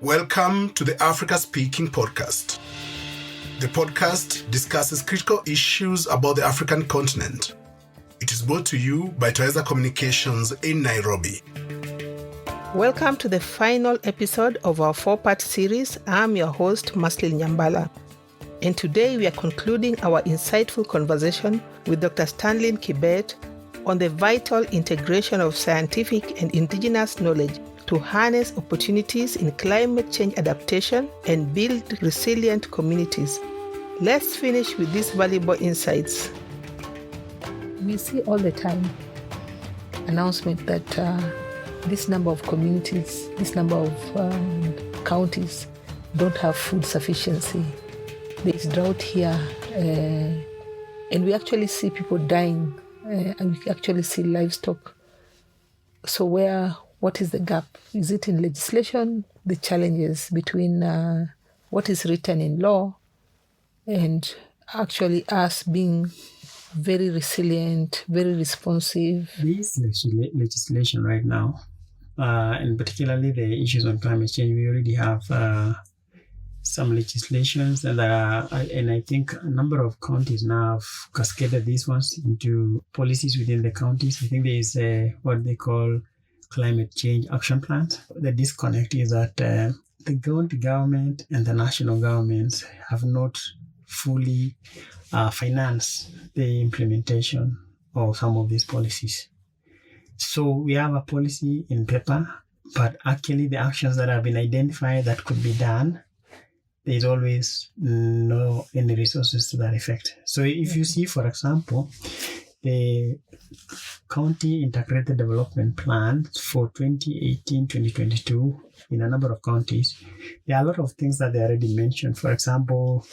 Welcome to the Africa Speaking Podcast. The podcast discusses critical issues about the African continent. It is brought to you by Toyeza Communications in Nairobi. Welcome to the final episode of our 4-part series. I'm your host, Maslin Nyambala. And today we are concluding our insightful conversation with Dr. Staline Kibet on the vital integration of scientific and indigenous knowledge to harness opportunities in climate change adaptation and build resilient communities. Let's finish with these valuable insights. We see all the time announcement that this number of communities, this number of counties don't have food sufficiency. There is drought here, and we actually see people dying, and we actually see livestock. So what is the gap? Is it in legislation, the challenges between what is written in law and actually us being very resilient, very responsive? This legislation right now, and particularly the issues on climate change, we already have some legislations and I think a number of counties now have cascaded these ones into policies within the counties. I think there is what they call climate change action plans. The disconnect is that the county government and the national governments have not fully financed the implementation of some of these policies. So we have a policy in paper, but actually the actions that have been identified that could be done, there's always no any resources to that effect. So if you see, for example, the County Integrated Development Plan for 2018-2022 in a number of counties, there are a lot of things that they already mentioned. For example,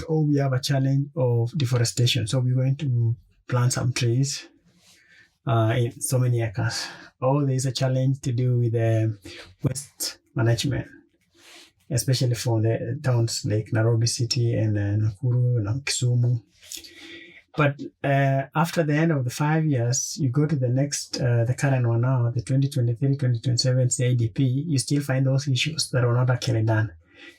we have a challenge of deforestation. So we're going to plant some trees in so many acres. There's a challenge to do with waste management, especially for the towns like Nairobi City and Nakuru and Kisumu. But after the end of the 5 years, you go to the next, the current one now, the 2023-2027 CIDP, you still find those issues that are not actually done.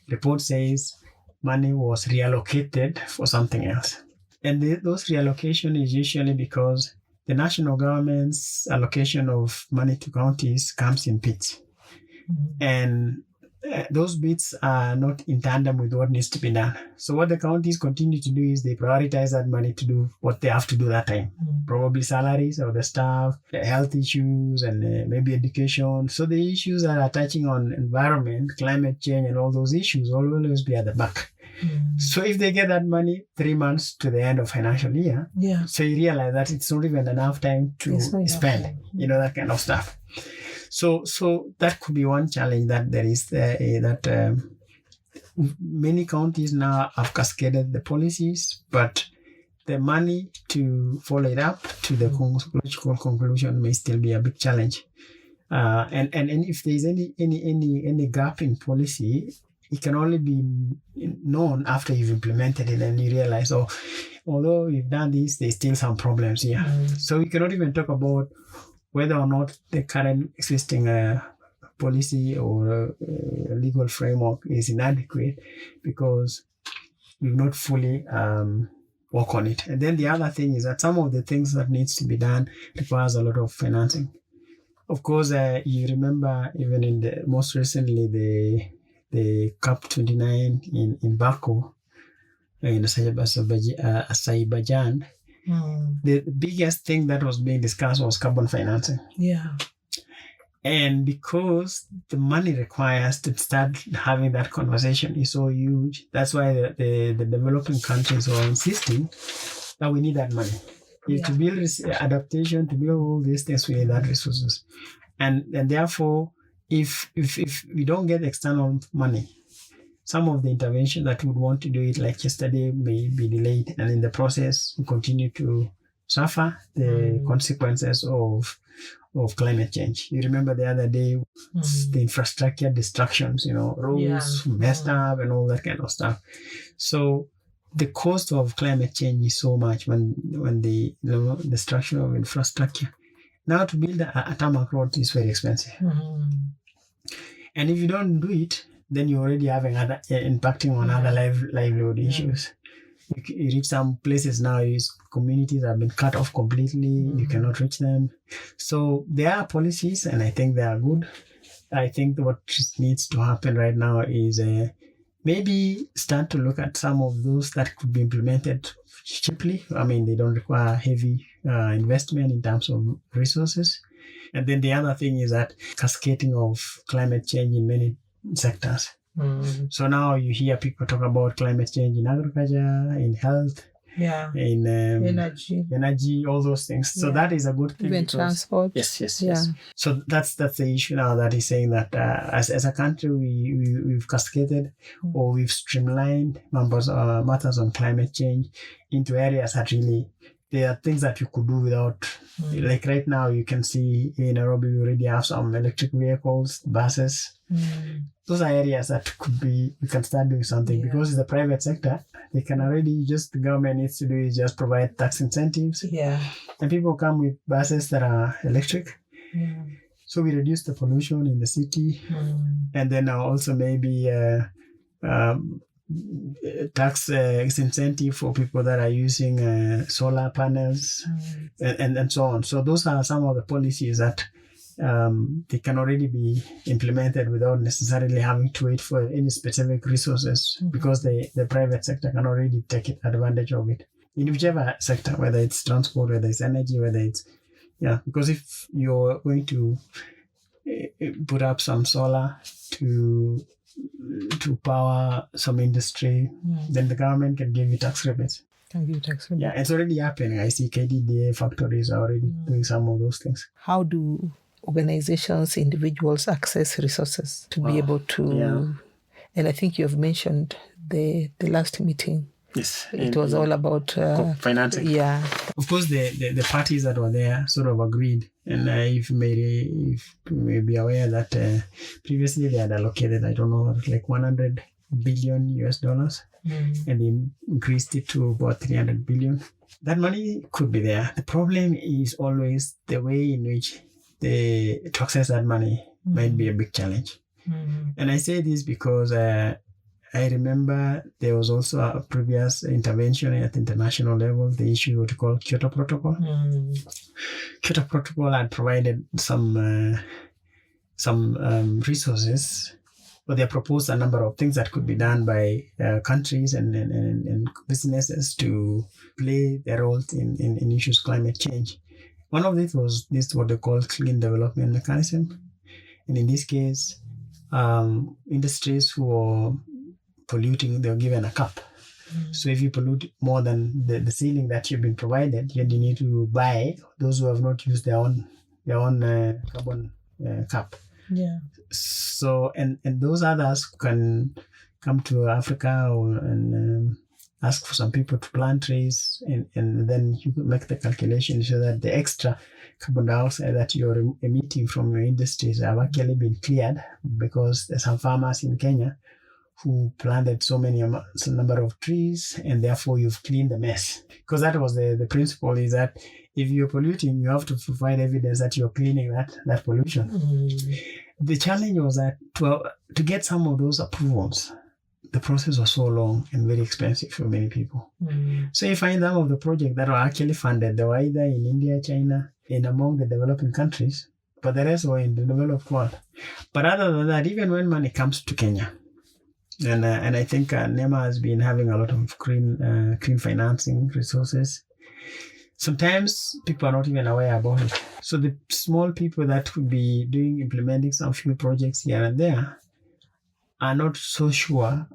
The report says money was reallocated for something else. And those reallocation is usually because the national government's allocation of money to counties comes in bits. Mm-hmm. And those bits are not in tandem with what needs to be done. So what the counties continue to do is they prioritize that money to do what they have to do that time. Mm-hmm. Probably salaries of the staff, health issues, and maybe education. So the issues that are touching on environment, climate change, and all those issues will always be at the back. Mm-hmm. So if they get that money 3 months to the end of financial year, so you realize that it's not even enough time to spend, that kind of stuff. So that could be one challenge that there is that many counties now have cascaded the policies, but the money to follow it up to the logical conclusion may still be a big challenge. And if there is any gap in policy, it can only be known after you've implemented it and you realize, although we've done this, there's still some problems here. So we cannot even talk about whether or not the current existing policy or legal framework is inadequate because we've not fully worked on it. And then the other thing is that some of the things that needs to be done requires a lot of financing. Of course, you remember even in the most recently the COP29 in Baku in Azerbaijan. The biggest thing that was being discussed was carbon financing. Yeah. And because the money requires to start having that conversation is so huge, that's why the developing countries are insisting that we need that money. To build adaptation, to build all these things, we need that resources. And therefore, if we don't get external money, some of the intervention that would want to do it like yesterday may be delayed, and in the process we continue to suffer the consequences of climate change. You remember the other day, the infrastructure destructions, roads messed up and all that kind of stuff. So the cost of climate change is so much when the destruction of infrastructure. Now to build a tarmac road is very expensive. And if you don't do it, then you're already having other impacting on other livelihood issues. You reach some places now, communities have been cut off completely. You cannot reach them. So there are policies, and I think they are good. I think what needs to happen right now is maybe start to look at some of those that could be implemented cheaply. I mean, they don't require heavy investment in terms of resources. And then the other thing is that cascading of climate change in many sectors. So now you hear people talk about climate change in agriculture, in health, in energy, all those things. So that is a good thing. Even transport. Yes. So that's the issue now, that is saying that as a country we've cascaded or we've streamlined matters on climate change into areas that really there are things that you could do without. Like right now, you can see in Nairobi we already have some electric vehicles, buses. Those are areas that we can start doing something because it's the private sector. They can already the government needs to do is just provide tax incentives. And people come with buses that are electric. So we reduce the pollution in the city. And then also maybe tax incentive for people that are using solar panels and so on. So those are some of the policies that they can already be implemented without necessarily having to wait for any specific resources because the private sector can already take advantage of it in whichever sector, whether it's transport, whether it's energy, whether it's because if you're going to put up some solar to power some industry, then the government can give you tax rebates. Yeah, it's already happening. I see KDDA factories are already doing some of those things. How do organizations, individuals access resources to be able to... And I think you have mentioned the last meeting. Yes. It was all about... financing. Yeah. Of course, the parties that were there sort of agreed. And if you may be aware that previously they had allocated, I don't know, like $100 billion US. And they increased it to about 300 billion. That money could be there. The problem is always the way in which to access that money might be a big challenge. And I say this because I remember there was also a previous intervention at the international level, the issue what you call Kyoto Protocol. Kyoto Protocol had provided some resources, but they proposed a number of things that could be done by countries and businesses to play their role in issues climate change. One of it was what they call clean development mechanism. And in this case, industries who are polluting, they're given a cap. So if you pollute more than the ceiling that you've been provided, you need to buy those who have not used their own carbon cap. So and those others can come to Africa and ask for some people to plant trees, and then you make the calculation so that the extra carbon dioxide that you're emitting from your industries have actually been cleared, because there's some farmers in Kenya who planted some number of trees, and therefore you've cleaned the mess. Because that was the principle, is that if you're polluting, you have to provide evidence that you're cleaning that pollution. The challenge was that to get some of those approvals, the process was so long and very expensive for many people. So you find some of the projects that were actually funded, they were either in India, China, and among the developing countries, but the rest were in the developed world. But other than that, even when money comes to Kenya, and I think NEMA has been having a lot of green financing resources, sometimes people are not even aware about it. So the small people that would be implementing some few projects here and there are not so sure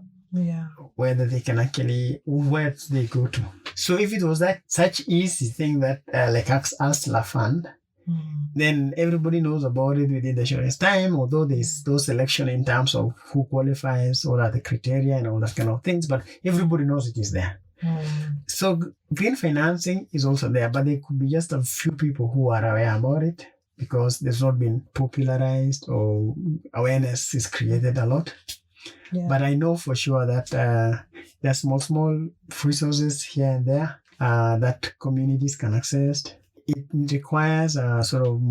whether they can actually, where they go to. So if it was such easy thing that like Arsla Fund, then everybody knows about it within the shortest time, although there's those selection in terms of who qualifies, what are the criteria and all that kind of things, but everybody knows it is there. So green financing is also there, but there could be just a few people who are aware about it, because there's not been popularized or awareness is created a lot. But I know for sure that there's small resources here and there that communities can access. It requires a sort of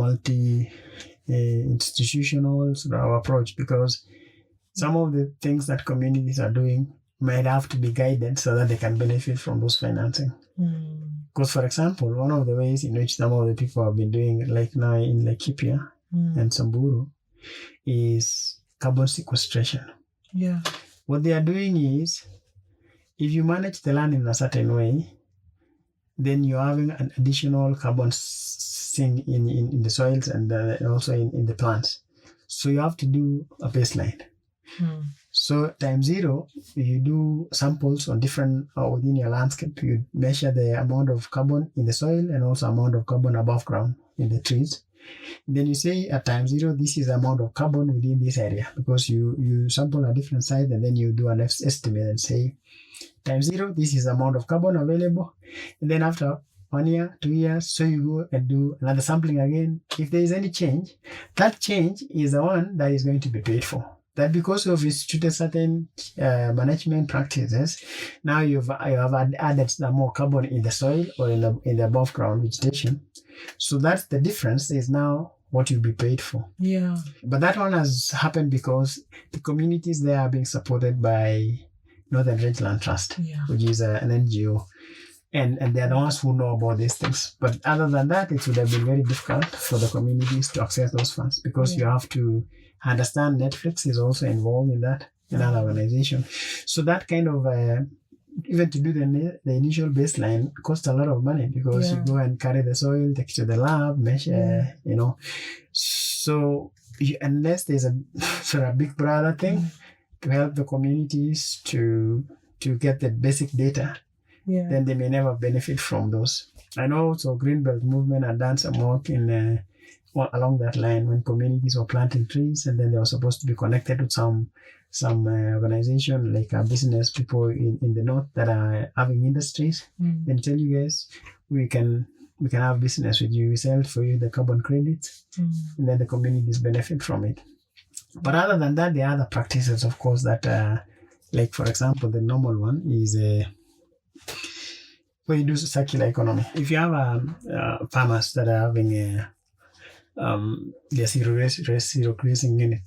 institutional sort of approach, because some of the things that communities are doing might have to be guided so that they can benefit from those financing. Because, for example, one of the ways in which some of the people have been doing, like now in Laikipia and Samburu, is carbon sequestration. Yeah. What they are doing is, if you manage the land in a certain way, then you're having an additional carbon sink in the soils and also in the plants. So you have to do a baseline. So time zero, you do samples on different within your landscape. You measure the amount of carbon in the soil and also amount of carbon above ground in the trees. Then you say at time zero, this is the amount of carbon within this area, because you sample a different site and then you do an estimate and say time zero, this is the amount of carbon available. And then after 1 year, 2 years, so you go and do another sampling again. If there is any change, that change is the one that is going to be paid for. That because you've instituted certain management practices, now you have added some more carbon in the soil or in the above ground vegetation. So that's the difference, is now what you'll be paid for. Yeah. But that one has happened because the communities there are being supported by Northern Rangeland Trust, which is an NGO. And they're the ones who know about these things. But other than that, it would have been very difficult for the communities to access those funds, because you have to understand Netflix is also involved in that, another organization. So that kind of, even to do the initial baseline costs a lot of money, because you go and carry the soil, take it to the lab, measure, So unless there's a sort of big brother thing to help the communities to get the basic data, then they may never benefit from those. I know also Greenbelt movement had done some work in along that line, when communities were planting trees and then they were supposed to be connected with some organization, like business people in the north that are having industries, and tell you guys, we can have business with you, we sell for you the carbon credits, and then the communities benefit from it. But other than that, there are other practices, of course, that like, for example, the normal one is where you do circular economy. If you have farmers that are having their zero grazing unit,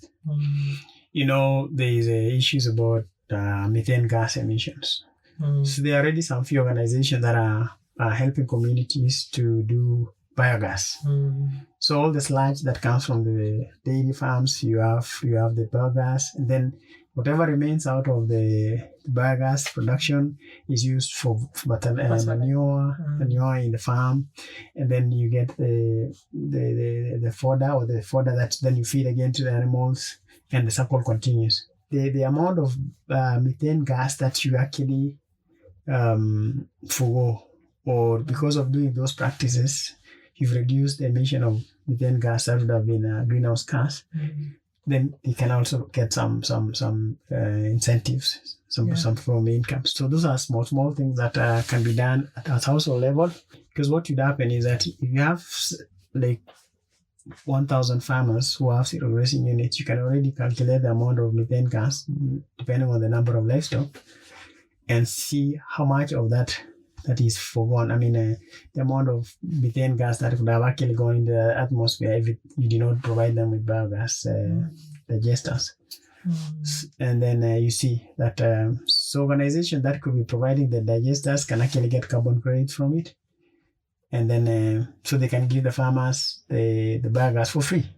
there is issues about methane gas emissions. So there are already some few organizations that are helping communities to do biogas. So all the sludge that comes from the dairy farms, you have the biogas, and then whatever remains out of the biogas production is used for manure in the farm, and then you get the fodder, or the fodder that then you feed again to the animals, and the cycle continues. The amount of methane gas that you actually forgo, or because of doing those practices, you've reduced the emission of methane gas that would have been a greenhouse gas. Then you can also get some incentives, some from income. So those are small things that can be done at household level. Because what would happen is that if you have like 1,000 farmers who have zero grazing units, you can already calculate the amount of methane gas depending on the number of livestock, and see how much of that is forgone. I mean, the amount of methane gas that would have actually gone in the atmosphere if you did not provide them with biogas digesters. And then you see that so organization that could be providing the digesters can actually get carbon credits from it. And then so they can give the farmers the biogas for free.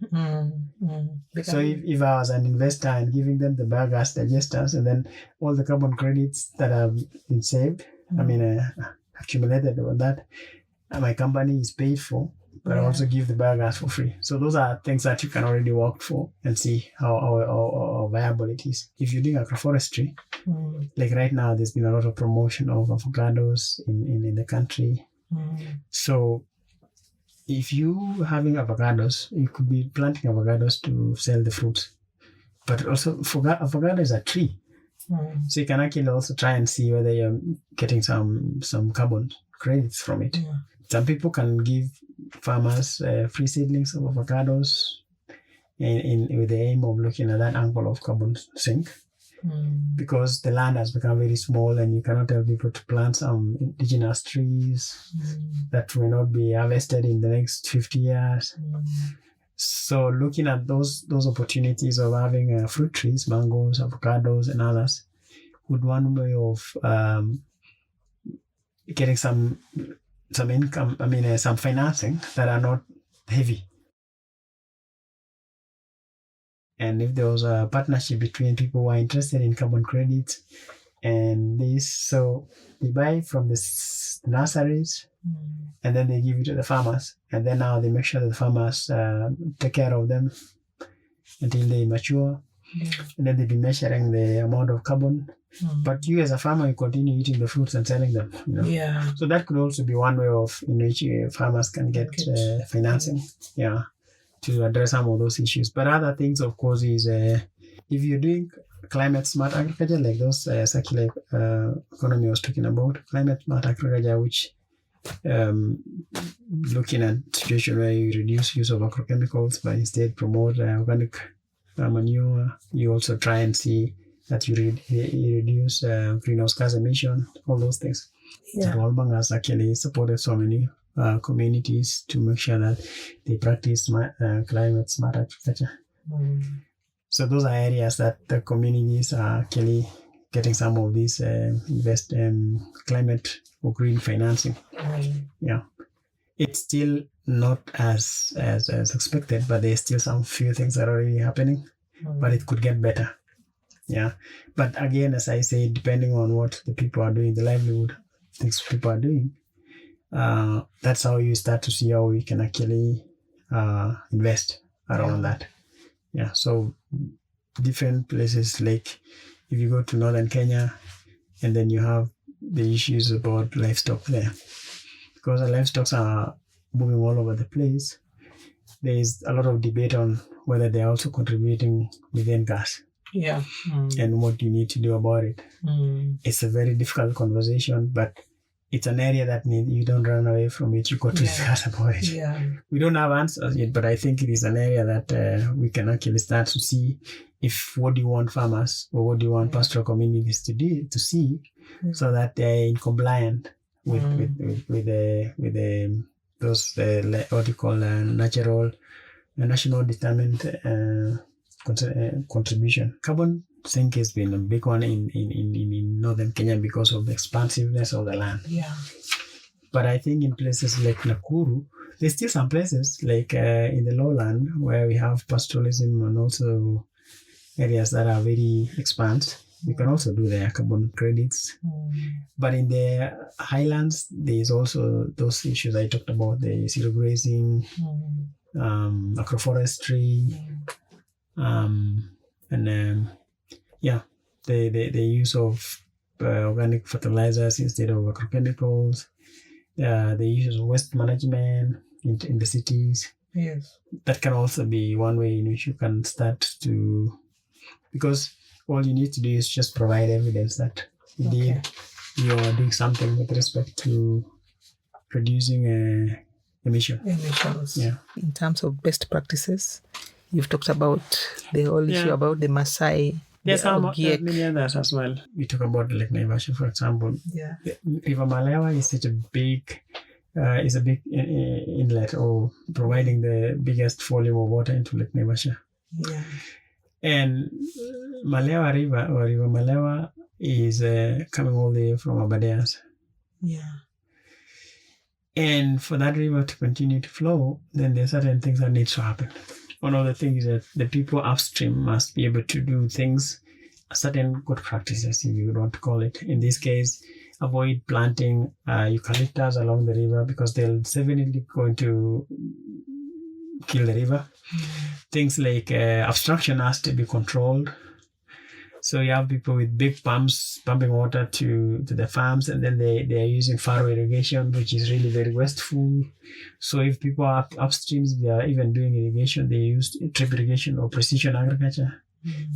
So if I was an investor and giving them the biogas digesters, and then all the carbon credits that have been saved, accumulated on that, my company is paid for, but I also give the biogas for free. So those are things that you can already work for and see how viable it is. If you're doing agroforestry, like right now, there's been a lot of promotion of avocados in the country. So if you having avocados, you could be planting avocados to sell the fruits, but also avocado is a tree. So you can actually also try and see whether you're getting some carbon credits from it. Some people can give farmers free seedlings of avocados with the aim of looking at that angle of carbon sink. Because the land has become very small and you cannot tell people to plant some indigenous trees that may not be harvested in the next 50 years. So looking at those opportunities of having fruit trees, mangoes, avocados, and others, would one way of getting some income, some financing that are not heavy. And if there was a partnership between people who are interested in carbon credits and this, so they buy from the nurseries and then they give it to the farmers. And then now they make sure that the farmers take care of them until they mature. And then they'll be measuring the amount of carbon. But you as a farmer, you continue eating the fruits and selling them. So that could also be one way of in which farmers can get financing. To address some of those issues. But other things, of course, is if you're doing climate smart agriculture, like those circular economy I was talking about, climate smart agriculture, which looking at situation where you reduce use of agrochemicals, but instead promote organic manure. You also try and see that you reduce greenhouse gas emission, all those things. Yeah. World Bank has actually supported so many communities to make sure that they practice climate smart agriculture. So those are areas that the communities are actually getting some of these climate or green financing. It's still not as expected, but there's still some few things that are already happening, but it could get better. But again, as I say, depending on what the people are doing, the livelihood things people are doing, that's how you start to see how we can actually invest around that. So different places, like if you go to northern Kenya, and then you have the issues about livestock there, because the livestock are moving all over the place. There is a lot of debate on whether they're also contributing methane gas. And what you need to do about it. It's a very difficult conversation, but it's an area that you don't run away from it. You got to discuss about it. We don't have answers yet, but I think it is an area that we can actually start to see if what do you want farmers or what do you want pastoral communities to do to see, so that they're in compliant with those what you call national determined contribution. Carbon sink has been a big one in northern Kenya because of the expansiveness of the land. But I think in places like Nakuru, there's still some places like in the lowland where we have pastoralism and also areas that are very expansive. You can also do their carbon credits. But in the highlands, there's also those issues I talked about, the zero grazing, agroforestry, the use of organic fertilizers instead of agrochemicals, the use of waste management in the cities. That can also be one way in which you can start to, because all you need to do is just provide evidence that indeed you are doing something with respect to reducing emissions. In terms of best practices, you've talked about the whole issue about the Maasai. There's many others as well. We talk about Lake Naivasha, for example. River Malewa is such a big, inlet, or providing the biggest volume of water into Lake Naivasha. And Malewa River, or River Malewa, is coming all the way from Aberdares. And for that river to continue to flow, then there are certain things that need to happen. One of the things is that the people upstream must be able to do things, certain good practices, if you would want to call it. In this case, avoid planting eucalyptus along the river, because they're definitely going to kill the river. Things like obstruction has to be controlled. So you have people with big pumps pumping water to the farms, and then they are using furrow irrigation, which is really very wasteful. So if people are upstream, they are even doing irrigation, they use drip irrigation or precision agriculture.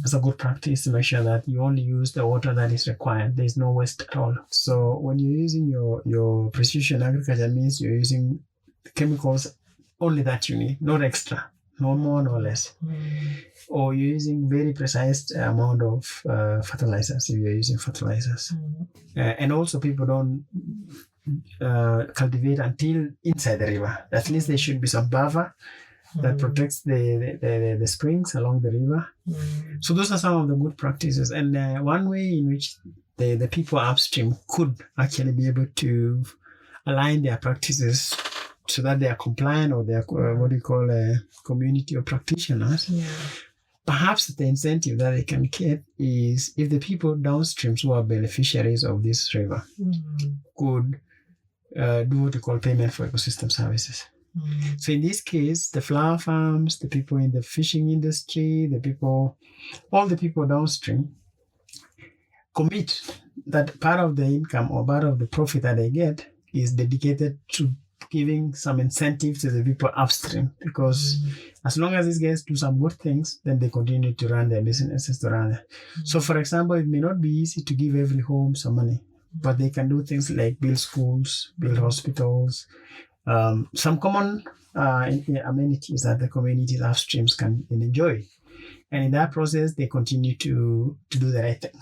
That's a good practice to make sure that you only use the water that is required. There is no waste at all. So when you're using your precision agriculture, means you're using chemicals only that you need, not extra. No more, no less. Or you're using very precise amount of fertilizers if you're using fertilizers. And also people don't cultivate until inside the river. At least there should be some buffer that protects the springs along the river. So those are some of the good practices. And one way in which the people upstream could actually be able to align their practices so that they are compliant, or they are what we call a community of practitioners. Yeah. Perhaps the incentive that they can get is if the people downstream who are beneficiaries of this river could do what we call payment for ecosystem services. So in this case, the flower farms, the people in the fishing industry, all the people downstream commit that part of the income or part of the profit that they get is dedicated to giving some incentive to the people upstream, because as long as these guys do some good things, then they continue to run their businesses to run it. So for example, it may not be easy to give every home some money, but they can do things like build schools, build hospitals, some common amenities that the communities upstreams can enjoy. And in that process, they continue to do the right thing.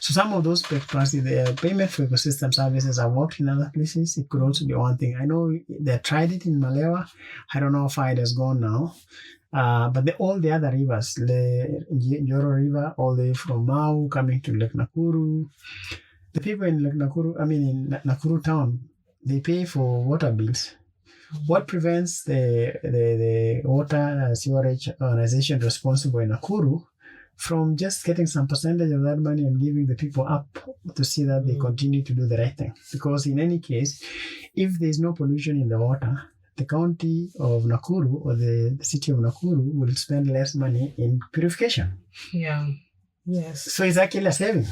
So some of those practices, the payment for ecosystem services have worked in other places. It could also be one thing. I know they tried it in Malewa. I don't know how far it has gone now. But all the other rivers, the Njoro River, all the way from Mau coming to Lake Nakuru, the people in Nakuru town, they pay for water bills. What prevents the water sewerage organization responsible in Nakuru from just getting some percentage of that money and giving the people up to see that they continue to do the right thing? Because in any case, if there's no pollution in the water, the county of Nakuru or the city of Nakuru will spend less money in purification. Yeah. Yes. So it's actually a saving.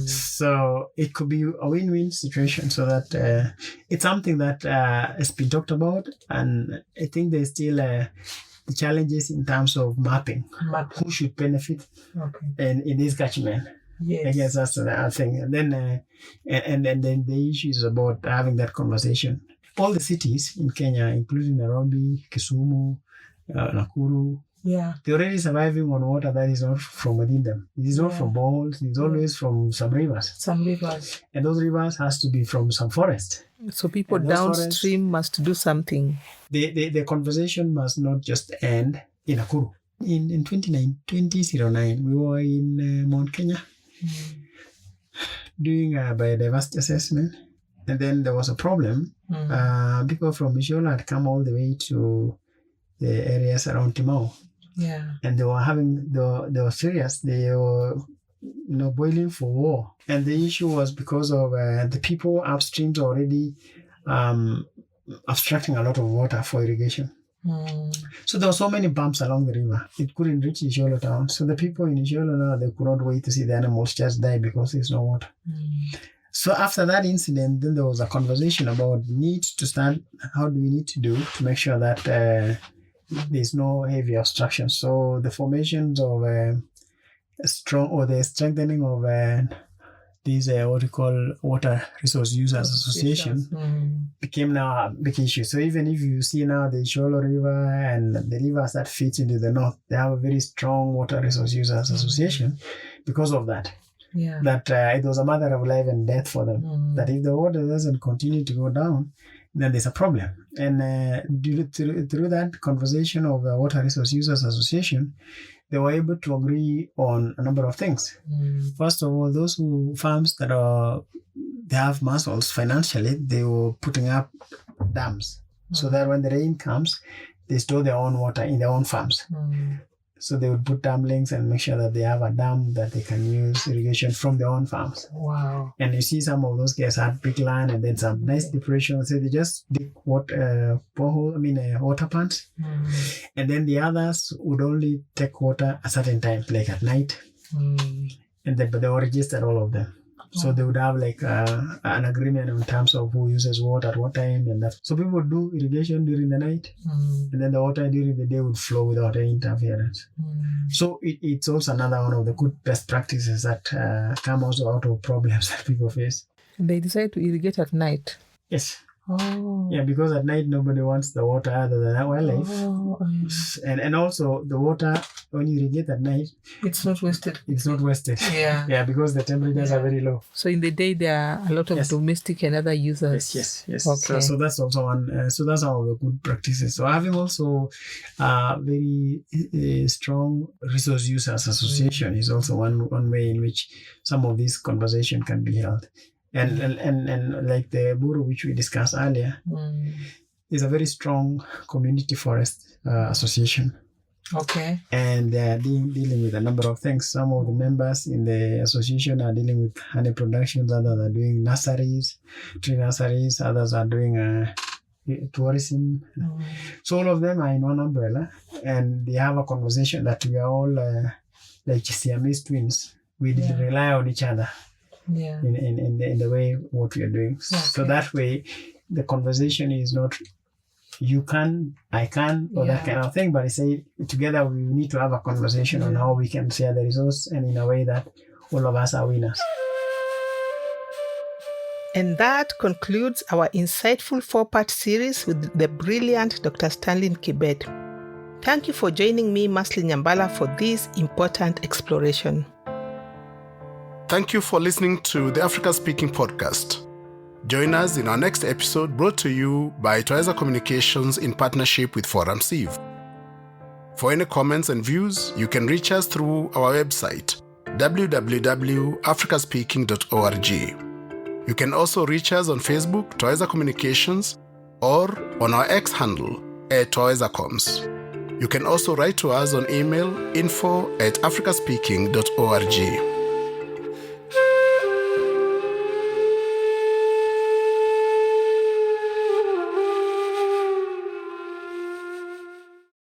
So it could be a win-win situation, so that it's something that has been talked about, and I think there's still the challenges in terms of mapping. Who should benefit in this catchment. Yes. I guess that's the thing. And then then the issue is about having that conversation. All the cities in Kenya, including Nairobi, Kisumu, Nakuru, they're already surviving on water that is not from within them. It is not from boreholes. It's always from some rivers. And those rivers has to be from some forest. So people downstream must do something. The conversation must not just end in Nakuru. In 2009, we were in Mount Kenya doing a biodiversity assessment. And then there was a problem. People from Isiolo had come all the way to the areas around Timau. And they were serious. They were boiling for war. And the issue was because of the people upstream already obstructing a lot of water for irrigation. So there were so many bumps along the river. It couldn't reach Isiolo town. So the people in Isiolo now, they could not wait to see the animals just die because there's no water. So after that incident, then there was a conversation about how do we need to do to make sure that there's no heavy obstruction. So the formations of the strengthening of these what we call Water Resource Users Association became now a big issue. So even if you see now the Isiolo River and the rivers that feeds into the north, they have a very strong Water Resource Users Association because of that. That it was a matter of life and death for them. That if the water doesn't continue to go down, then there's a problem. And through that conversation of the Water Resource Users Association, they were able to agree on a number of things. First of all, those farms that they have muscles financially, they were putting up dams so that when the rain comes, they store their own water in their own farms. So they would put dam links and make sure that they have a dam that they can use irrigation from their own farms. Wow. And you see some of those guys had big land and then some nice depression. So they just dig water pumps. And then the others would only take water a certain time, like at night. But they were registered, all of them. So they would have like an agreement in terms of who uses what at what time and that. So people would do irrigation during the night, and then the water during the day would flow without any interference. So it's also another one of the good best practices that come also out of problems that people face. They decide to irrigate at night. Yes. Yeah, because at night nobody wants the water other than wildlife. And also the water when you irrigate at night, it's not wasted. It's not wasted. Yeah. Yeah, because the temperatures are very low. So in the day, there are a lot of domestic and other users. Yes. Okay. So that's also one. So that's one of the good practices. So having also very strong resource users association is also one way in which some of this conversation can be held. And like the Buru, which we discussed earlier, is a very strong community forest association. Okay. And they are dealing with a number of things. Some of the members in the association are dealing with honey production, others are doing nurseries, tree nurseries, others are doing tourism. So all of them are in one umbrella, and they have a conversation that we are all like Siamese twins. We rely on each other in the way what we are doing. Okay. So that way, the conversation is not you can, I can, or that kind of thing, but I say together we need to have a conversation on how we can share the resource and in a way that all of us are winners. And that concludes our insightful 4-part series with the brilliant Dr. Staline Kibet. Thank you for joining me, Masli Nyambala, for this important exploration. Thank you for listening to the Africa Speaking Podcast. Join us in our next episode, brought to you by Twaiza Communications in partnership with Forum Sieve. For any comments and views, you can reach us through our website, www.africaspeaking.org. You can also reach us on Facebook, Twaiza Communications, or on our X handle, @TwaizaComs. You can also write to us on email, info@africaspeaking.org.